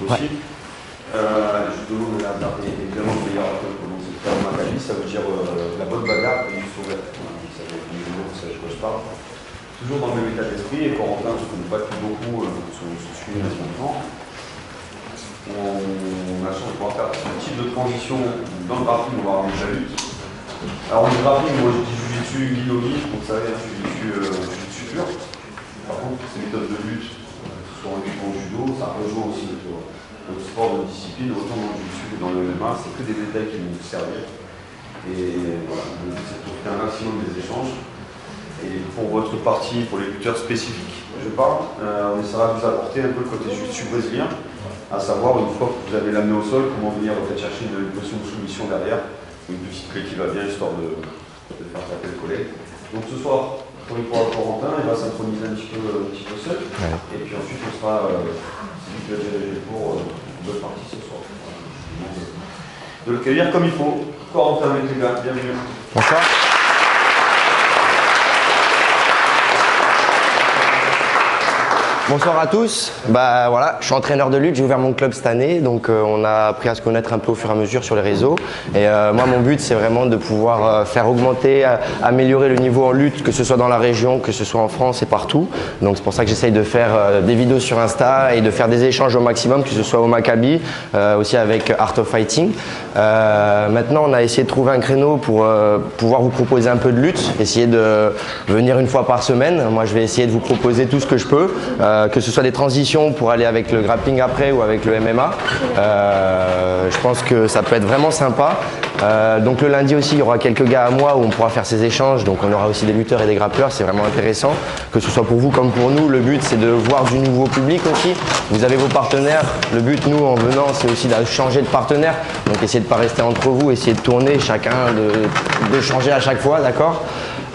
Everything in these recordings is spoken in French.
aussi. Judo, on a évidemment le meilleur comme on sait faire au Maccabi, ça veut dire la bonne bagarre et du sauveur. Ça veut dire vous savez de quoi je parle. Toujours dans le même état d'esprit, et Corentin, je ne connais pas depuis beaucoup, on se suit assez longtemps. On a la chance de pouvoir faire ce type de transition dans le grappling, on va avoir déjà lutte. Alors, le grappling, moi je dis jujitsu, guillotine, vous savez, jujitsu pur. Par contre, ces méthodes de lutte, soit en judo, ça rejoint aussi notre sport de discipline, autant dans le jiu-jitsu que dans le MMA, c'est que des détails qui vont nous servir. Et voilà, le but c'est de profiter un maximum des échanges. Et pour votre partie, pour les lutteurs spécifiques, je parle, on essaiera de vous apporter un peu le côté jiu-jitsu brésilien, à savoir une fois que vous avez l'amené au sol, comment venir peut-être chercher une position de soumission derrière, une petite clé qui va bien, histoire de faire taper le collègue. Donc ce soir, pour Corentin, il va synchroniser un petit peu seul, et puis ensuite on sera celui qui va diriger pour d'autres parties ce soir. De le cueillir comme il faut. Corentin avec les gars, bienvenue. Bonsoir. Bonsoir à tous. Bah voilà, je suis entraîneur de lutte, j'ai ouvert mon club cette année, donc on a appris à se connaître un peu au fur et à mesure sur les réseaux. Et moi, mon but, c'est vraiment de pouvoir faire augmenter, améliorer le niveau en lutte, que ce soit dans la région, que ce soit en France et partout. Donc c'est pour ça que j'essaye de faire des vidéos sur Insta et de faire des échanges au maximum, que ce soit au Maccabi, aussi avec Art of Fighting. Maintenant, on a essayé de trouver un créneau pour pouvoir vous proposer un peu de lutte, essayer de venir une fois par semaine. Moi, je vais essayer de vous proposer tout ce que je peux. Que ce soit des transitions pour aller avec le grappling après ou avec le MMA. Je pense que ça peut être vraiment sympa. Donc le lundi aussi, il y aura quelques gars à moi où on pourra faire ces échanges. Donc on aura aussi des lutteurs et des grappeurs, c'est vraiment intéressant. Que ce soit pour vous comme pour nous, le but c'est de voir du nouveau public aussi. Vous avez vos partenaires. Le but, nous, en venant, c'est aussi de changer de partenaire. Donc essayez de ne pas rester entre vous, essayez de tourner chacun, de changer à chaque fois, d'accord ?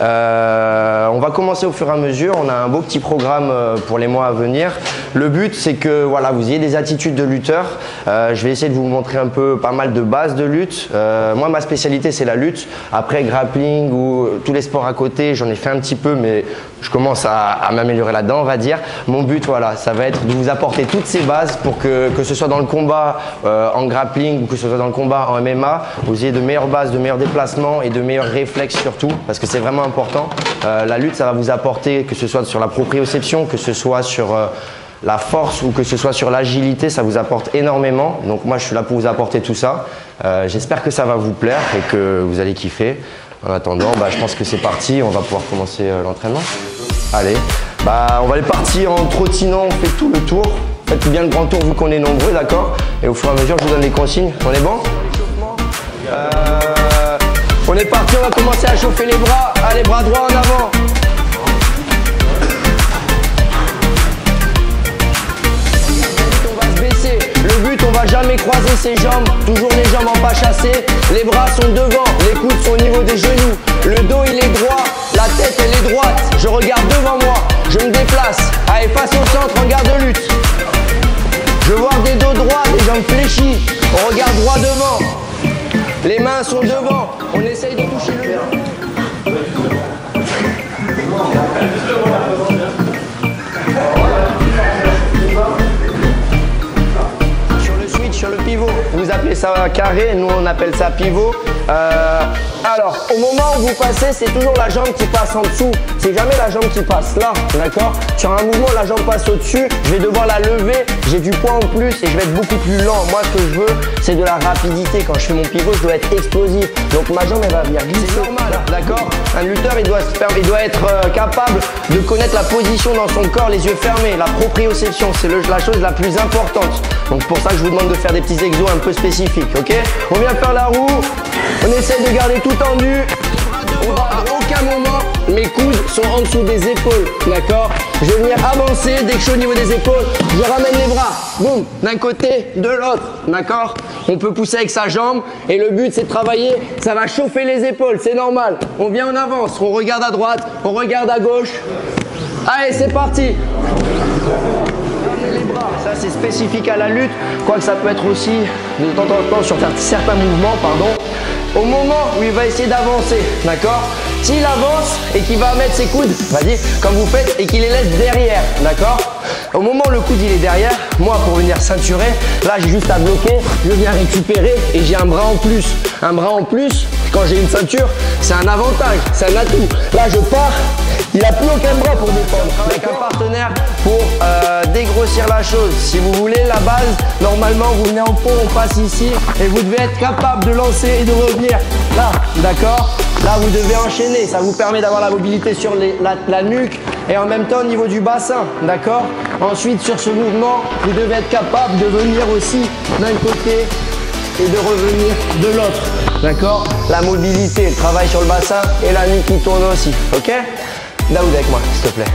On va commencer au fur et à mesure. On a un beau petit programme pour les mois à venir. Le but, c'est que voilà, vous ayez des attitudes de lutteur. Je vais essayer de vous montrer un peu pas mal de bases de lutte. Moi, ma spécialité, c'est la lutte. Après, grappling ou tous les sports à côté, j'en ai fait un petit peu, mais je commence à m'améliorer là-dedans, on va dire. Mon but, voilà, ça va être de vous apporter toutes ces bases pour que ce soit dans le combat en grappling ou que ce soit dans le combat en MMA, vous ayez de meilleures bases, de meilleurs déplacements et de meilleurs réflexes surtout, parce que c'est vraiment important. La lutte, ça va vous apporter, que ce soit sur la proprioception, que ce soit sur la force ou que ce soit sur l'agilité, ça vous apporte énormément. Donc moi, je suis là pour vous apporter tout ça. J'espère que ça va vous plaire et que vous allez kiffer. En attendant, je pense que c'est parti. On va pouvoir commencer l'entraînement. Allez, on va aller partir en trottinant. On fait tout le tour. Faites bien le grand tour vu qu'on est nombreux, d'accord? Et au fur et à mesure, je vous donne les consignes. On est bon? On est parti, on va commencer à chauffer les bras. Allez, bras droits en avant. On va se baisser. Le but, on va jamais croiser ses jambes. Toujours les jambes en pas chassées. Les bras sont devant, les coudes sont au niveau des genoux. Le dos, il est droit, la tête, elle est droite. Je regarde devant moi, je me déplace. Allez, face au centre, en garde de lutte. Je vois des dos droits, des jambes fléchies. On regarde droit devant. Les mains sont devant. On essaye de toucher le mur. Sur le switch, sur le pivot, vous appelez ça carré, nous on appelle ça pivot. Alors, au moment où vous passez, c'est toujours la jambe qui passe en dessous. C'est jamais la jambe qui passe là, d'accord? Sur un mouvement, la jambe passe au-dessus. Je vais devoir la lever. J'ai du poids en plus et je vais être beaucoup plus lent. Moi, ce que je veux, c'est de la rapidité. Quand je fais mon pivot, je dois être explosif. Donc ma jambe, elle va venir glisser. C'est normal, d'accord? Un lutteur, il doit être capable de connaître la position dans son corps, les yeux fermés. La proprioception, c'est la chose la plus importante. Donc pour ça que je vous demande de faire des petits exos un peu spécifiques, ok? On vient faire la roue. On essaye de garder tout tendu. À aucun moment, mes coudes sont en dessous des épaules, d'accord? Je vais venir avancer, dès que je suis au niveau des épaules, je ramène les bras, boum, d'un côté, de l'autre, d'accord? On peut pousser avec sa jambe et le but c'est de travailler, ça va chauffer les épaules, c'est normal. On vient en avance, on regarde à droite, on regarde à gauche. Allez, c'est parti. Les bras, ça c'est spécifique à la lutte, quoique ça peut être aussi de temps en temps sur certains mouvements, pardon. au moment où il va essayer d'avancer, d'accord? S'il avance et qu'il va mettre ses coudes, vas-y, comme vous faites, et qu'il les laisse derrière, d'accord? Au moment où le coude il est derrière, moi pour venir ceinturer, là j'ai juste à bloquer, je viens récupérer et j'ai un bras en plus. Un bras en plus, quand j'ai une ceinture, c'est un avantage, c'est un atout. Là je pars, il n'a plus aucun bras pour défendre. Avec un partenaire pour dégrossir la chose. Si vous voulez la base, normalement vous venez en fond, on passe ici et vous devez être capable de lancer et de revenir là, d'accord? Là vous devez enchaîner, ça vous permet d'avoir la mobilité sur la nuque et en même temps au niveau du bassin, d'accord? Ensuite sur ce mouvement, vous devez être capable de venir aussi d'un côté et de revenir de l'autre, d'accord? La mobilité, le travail sur le bassin et la nuque qui tourne aussi, ok? Daoud avec moi, s'il te plaît.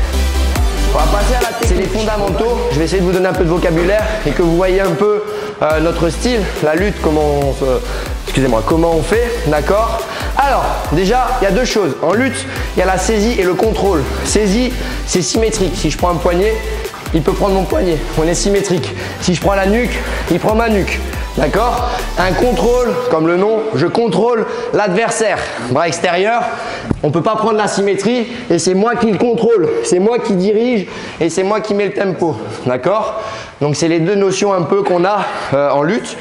On va passer à la technique. C'est les fondamentaux. Je vais essayer de vous donner un peu de vocabulaire et que vous voyez un peu notre style, la lutte, comment on fait, d'accord? Alors, déjà, il y a deux choses. En lutte, il y a la saisie et le contrôle. Saisie, c'est symétrique. Si je prends un poignet, il peut prendre mon poignet. On est symétrique. Si je prends la nuque, il prend ma nuque. D'accord? Un contrôle, comme le nom, je contrôle l'adversaire. Bras extérieur, on ne peut pas prendre la symétrie et c'est moi qui le contrôle. C'est moi qui dirige et c'est moi qui mets le tempo. D'accord? Donc c'est les deux notions un peu qu'on a en lutte.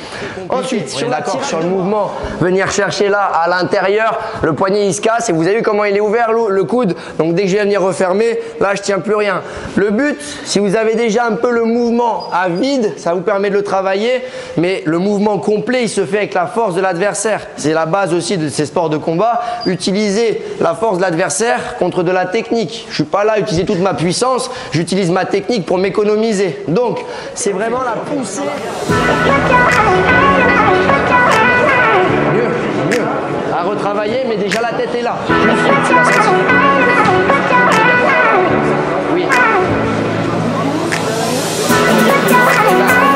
Ensuite, on est d'accord sur le mouvement. Venir chercher là à l'intérieur, le poignet il se casse et vous avez vu comment il est ouvert le coude. Donc dès que je vais venir refermer, là je tiens plus rien. Le but, si vous avez déjà un peu le mouvement à vide, ça vous permet de le travailler, mais le mouvement complet il se fait avec la force de l'adversaire. C'est la base aussi de ces sports de combat. Utiliser la force de l'adversaire contre de la technique. Je suis pas là à utiliser toute ma puissance, j'utilise ma technique pour m'économiser. Donc c'est vraiment la poussée. Mieux. À retravailler, mais déjà la tête est là. Oui.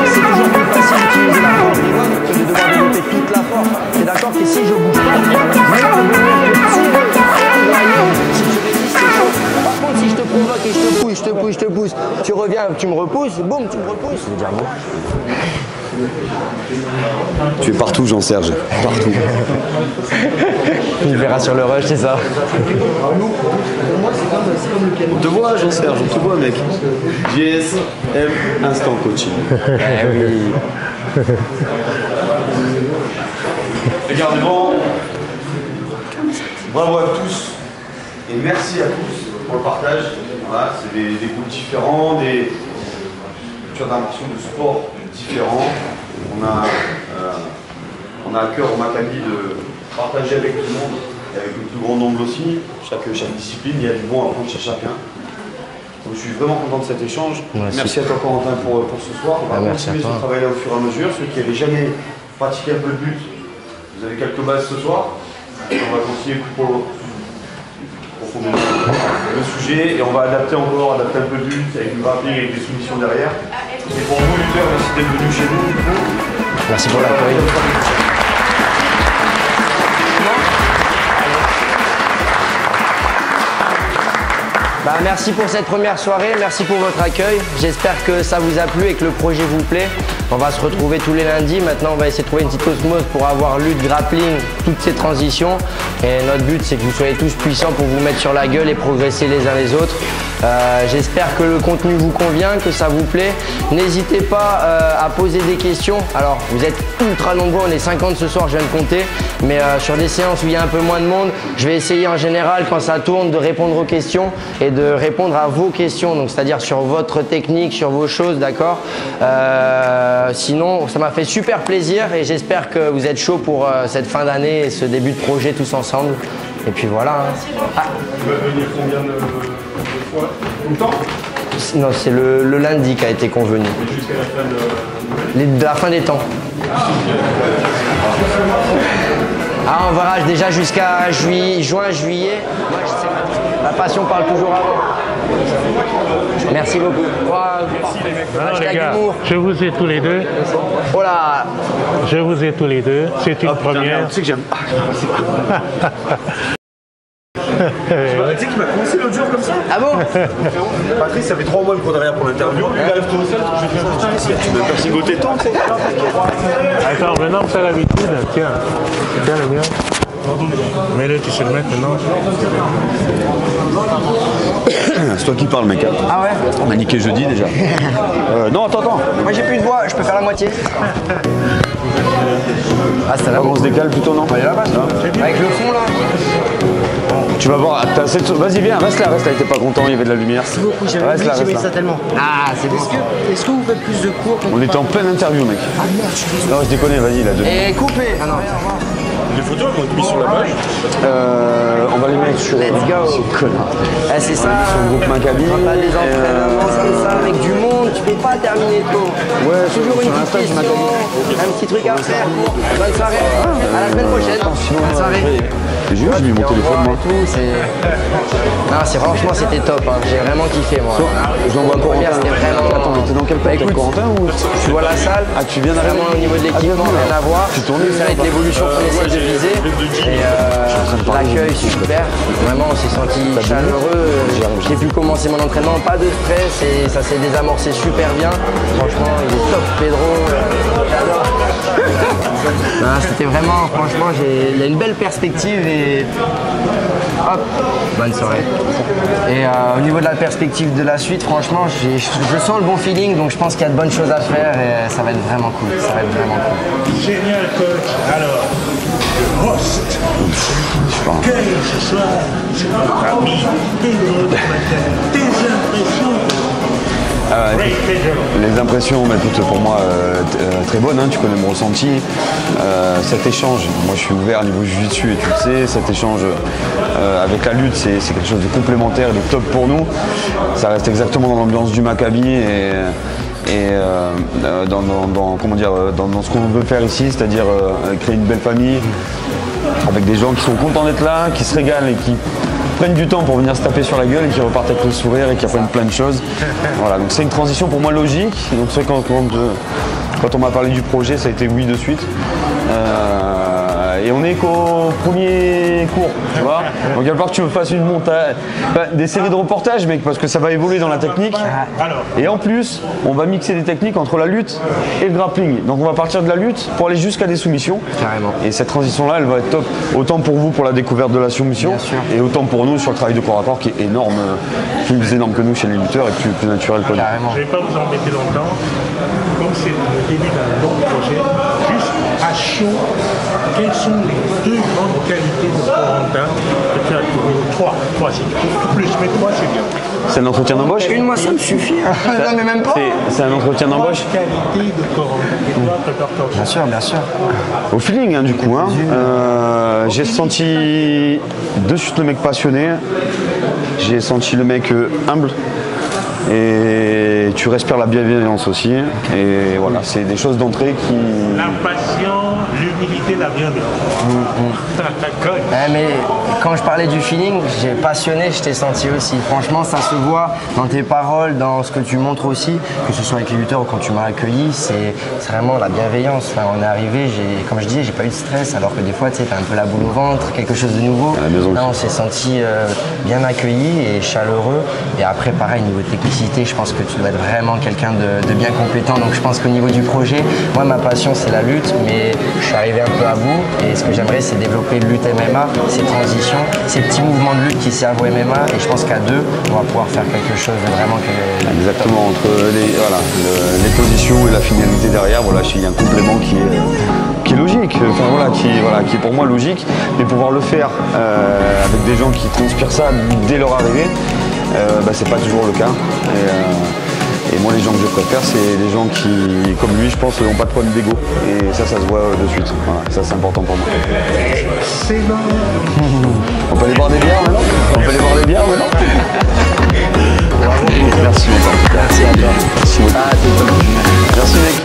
C'est toujours plus facile d'utiliser la force des mains que de devoir développer toute la force. C'est d'accord que si je bouge pas, par contre, si je te provoque et je te pousse, tu reviens, tu me repousses, boum, tu me repousses. Je veux dire non. Tu es partout, Jean-Serge, partout. Il verra sur le rush, c'est ça. On te voit, Jean-Serge, on te voit, mec. JSM Instant Coaching. Eh oui. Regardez devant. Bravo à tous et merci à tous pour le partage. Voilà, c'est des groupes différents, des cultures d'immersion de sport différents. On a à cœur au Maccabi de partager avec tout le monde et avec le plus grand nombre aussi. Chaque discipline, il y a du bon à prendre chez chacun. Donc, je suis vraiment content de cet échange. Merci à toi Corentin pour ce soir. On va continuer ce travail-là au fur et à mesure. Ceux qui n'avaient jamais pratiqué un peu de lutte, vous avez quelques bases ce soir. On va continuer pour le sujet et on va adapter un peu de lutte avec du grappling et des soumissions derrière. Et pour vous lutteurs, merci d'être venus chez nous. Merci pour l'accueil. Merci pour cette première soirée, merci pour votre accueil. J'espère que ça vous a plu et que le projet vous plaît. On va se retrouver tous les lundis. Maintenant, on va essayer de trouver une petite osmose pour avoir lutte, grappling, toutes ces transitions. Et notre but, c'est que vous soyez tous puissants pour vous mettre sur la gueule et progresser les uns les autres. J'espère que le contenu vous convient, que ça vous plaît. N'hésitez pas à poser des questions. Alors, vous êtes ultra nombreux, on est 50 ce soir, je viens de compter. Mais sur des séances où il y a un peu moins de monde, je vais essayer en général, quand ça tourne, de répondre aux questions et de répondre à vos questions. Donc, c'est-à-dire sur votre technique, sur vos choses, d'accord? Sinon, ça m'a fait super plaisir et j'espère que vous êtes chaud pour cette fin d'année et ce début de projet tous ensemble. Et puis voilà. Tu vas venir combien de fois? Tout le temps? Non, c'est le lundi qui a été convenu. Jusqu'à la fin de la fin des temps. Ah, on verra déjà jusqu'à juin, juillet. Moi, je sais pas. La passion parle toujours avant. Merci beaucoup. Alors les gars, je vous ai tous les deux. Oh là. Je vous ai tous les deux. C'est une première. Tu sais que j'aime. Tu sais qu'il m'a commencé l'autre jour comme ça? Ah bon? Patrice, ça fait 3 mois qu'il me court derrière pour l'interview. Il arrive tout seul, je vais faire un tu me piercing au téton, tu sais. Attends, maintenant c'est l'habitude. Tiens le mien. Mais là, tu sais le mettre maintenant. C'est toi qui parles, mec. Ah ouais? On a niqué jeudi déjà. Non, attends. Moi j'ai plus de voix, je peux faire la moitié. Ah, c'était là. On se décale plutôt, non? Allez là-bas, avec le fond là. Tu vas voir, vas-y viens, reste là, t'es pas content, il y avait de la lumière. Merci beaucoup, j'aimais ça tellement. Ah, c'est bon. Est-ce que vous faites plus de cours? On était en pleine interview, mec. Ah merde, je suis Non, je déconne, vas-y, là, Et coupé. Ah non. Les photos, elles vont être mises sur la page. on va les mettre sur... Let's go. Ce connard. Eh, c'est ça. Sur le groupe Maccabi. Quand t'as des entraînements comme ça avec du monde, tu peux pas terminer tôt. Ouais, toujours une petite question, un petit truc à faire. Bonne soirée. À la semaine prochaine. Bonne soirée. C'est juste, j'ai mis mon téléphone, moi. Non, franchement, c'était top. Hein. J'ai vraiment kiffé, moi. Je l'envoie à Corentin. C'était vraiment... Attends, mais t'es dans quel pays? Corentin ou... Tu vois la salle. Ah, tu viens d'arriver. Vraiment au niveau de l'équipement, rien à voir. Tu tournes. Ça va être l'évolution qu'on essaie de viser. Et l'accueil, super. Vraiment, on s'est senti chaleureux. J'ai pu commencer mon entraînement, pas de stress et ça s'est désamorcé super bien. Franchement, il est top, Pedro. J'adore. C'était vraiment, franchement, il y a une belle perspective et hop, bonne soirée. Et au niveau de la perspective de la suite, franchement, je sens le bon feeling, donc je pense qu'il y a de bonnes choses à faire et ça va être vraiment cool. Ça va être vraiment cool. Génial, coach. Alors, le host. Quel ce soir, c'est notre ami Pedro de Maccabi. Tes impressions? Les impressions, bah, écoute, pour moi, très bonnes, hein, tu connais mon ressenti. Cet échange, moi je suis ouvert au niveau jiu-jitsu et tu le sais, cet échange avec la lutte, c'est quelque chose de complémentaire et de top pour nous. Ça reste exactement dans l'ambiance du Maccabi et dans ce qu'on veut faire ici, c'est-à-dire créer une belle famille avec des gens qui sont contents d'être là, qui se régalent et qui prennent du temps pour venir se taper sur la gueule et qui repartent avec le sourire et qui apprennent plein de choses. Voilà, donc c'est une transition pour moi logique. Donc c'est quand on m'a parlé du projet, ça a été oui de suite. Et on est qu'au premier cours, tu vois. Donc il va falloir que tu me fasses une montage, des séries de reportages, mec, parce que ça va évoluer dans la technique. Et en plus, on va mixer des techniques entre la lutte et le grappling. Donc on va partir de la lutte pour aller jusqu'à des soumissions. Carrément. Et cette transition-là, elle va être top, autant pour vous pour la découverte de la soumission, et autant pour nous sur le travail de corps à corps qui est énorme, plus énorme que nous chez les lutteurs et plus naturel que nous. Carrément. Je ne vais pas vous embêter longtemps. Comme c'est le début d'un long projet, juste à chaud, quelles sont les deux grandes qualités de Corentin que tu as trouvé? Trois, si tu trouves plus, mais trois, c'est bien. C'est un entretien d'embauche? Une, moi ça me suffit. Non mais même pas. C'est un entretien d'embauche? Qualité de Corentin. Bien sûr, bien sûr. Au feeling, hein, du coup. Hein. J'ai senti de suite le mec passionné. J'ai senti le mec humble. Et tu respires la bienveillance aussi. Et voilà, c'est des choses d'entrée qui... La passion, l'humilité, la bienveillance. Mais quand je parlais du feeling, j'ai passionné, je t'ai senti aussi. Franchement, ça se voit dans tes paroles, dans ce que tu montres aussi, que ce soit avec les lutteurs ou quand tu m'as accueilli, c'est vraiment la bienveillance. Enfin, on est arrivé, comme je disais, j'ai pas eu de stress, alors que des fois, tu sais, t'as un peu la boule au ventre, quelque chose de nouveau. Là, on s'est senti bien accueilli et chaleureux. Et après, pareil, niveau technicité, je pense que tu dois être vraiment quelqu'un de bien compétent. Donc, je pense qu'au niveau du projet, moi, ma passion, c'est la lutte, mais je suis arrivé un peu à bout. Et ce que j'aimerais, c'est développer le lutte MMA, ces transitions, ces petits mouvements de lutte qui servent au MMA. Et je pense qu'à deux, on va pouvoir faire quelque chose de vraiment... Exactement, entre les positions et la finalité derrière, voilà, il y a un complément qui est logique, enfin, voilà, qui est pour moi logique. Mais pouvoir le faire avec des gens qui transpirent ça dès leur arrivée, c'est pas toujours le cas. Et moi, les gens que je préfère, c'est les gens qui, comme lui, je pense, n'ont pas de problème d'ego. Et ça se voit de suite. Voilà, ça, c'est important pour moi. C'est bon. On peut aller boire des bières maintenant? Merci, mec, en tout cas. Merci à toi. Merci, mec. Merci, mec.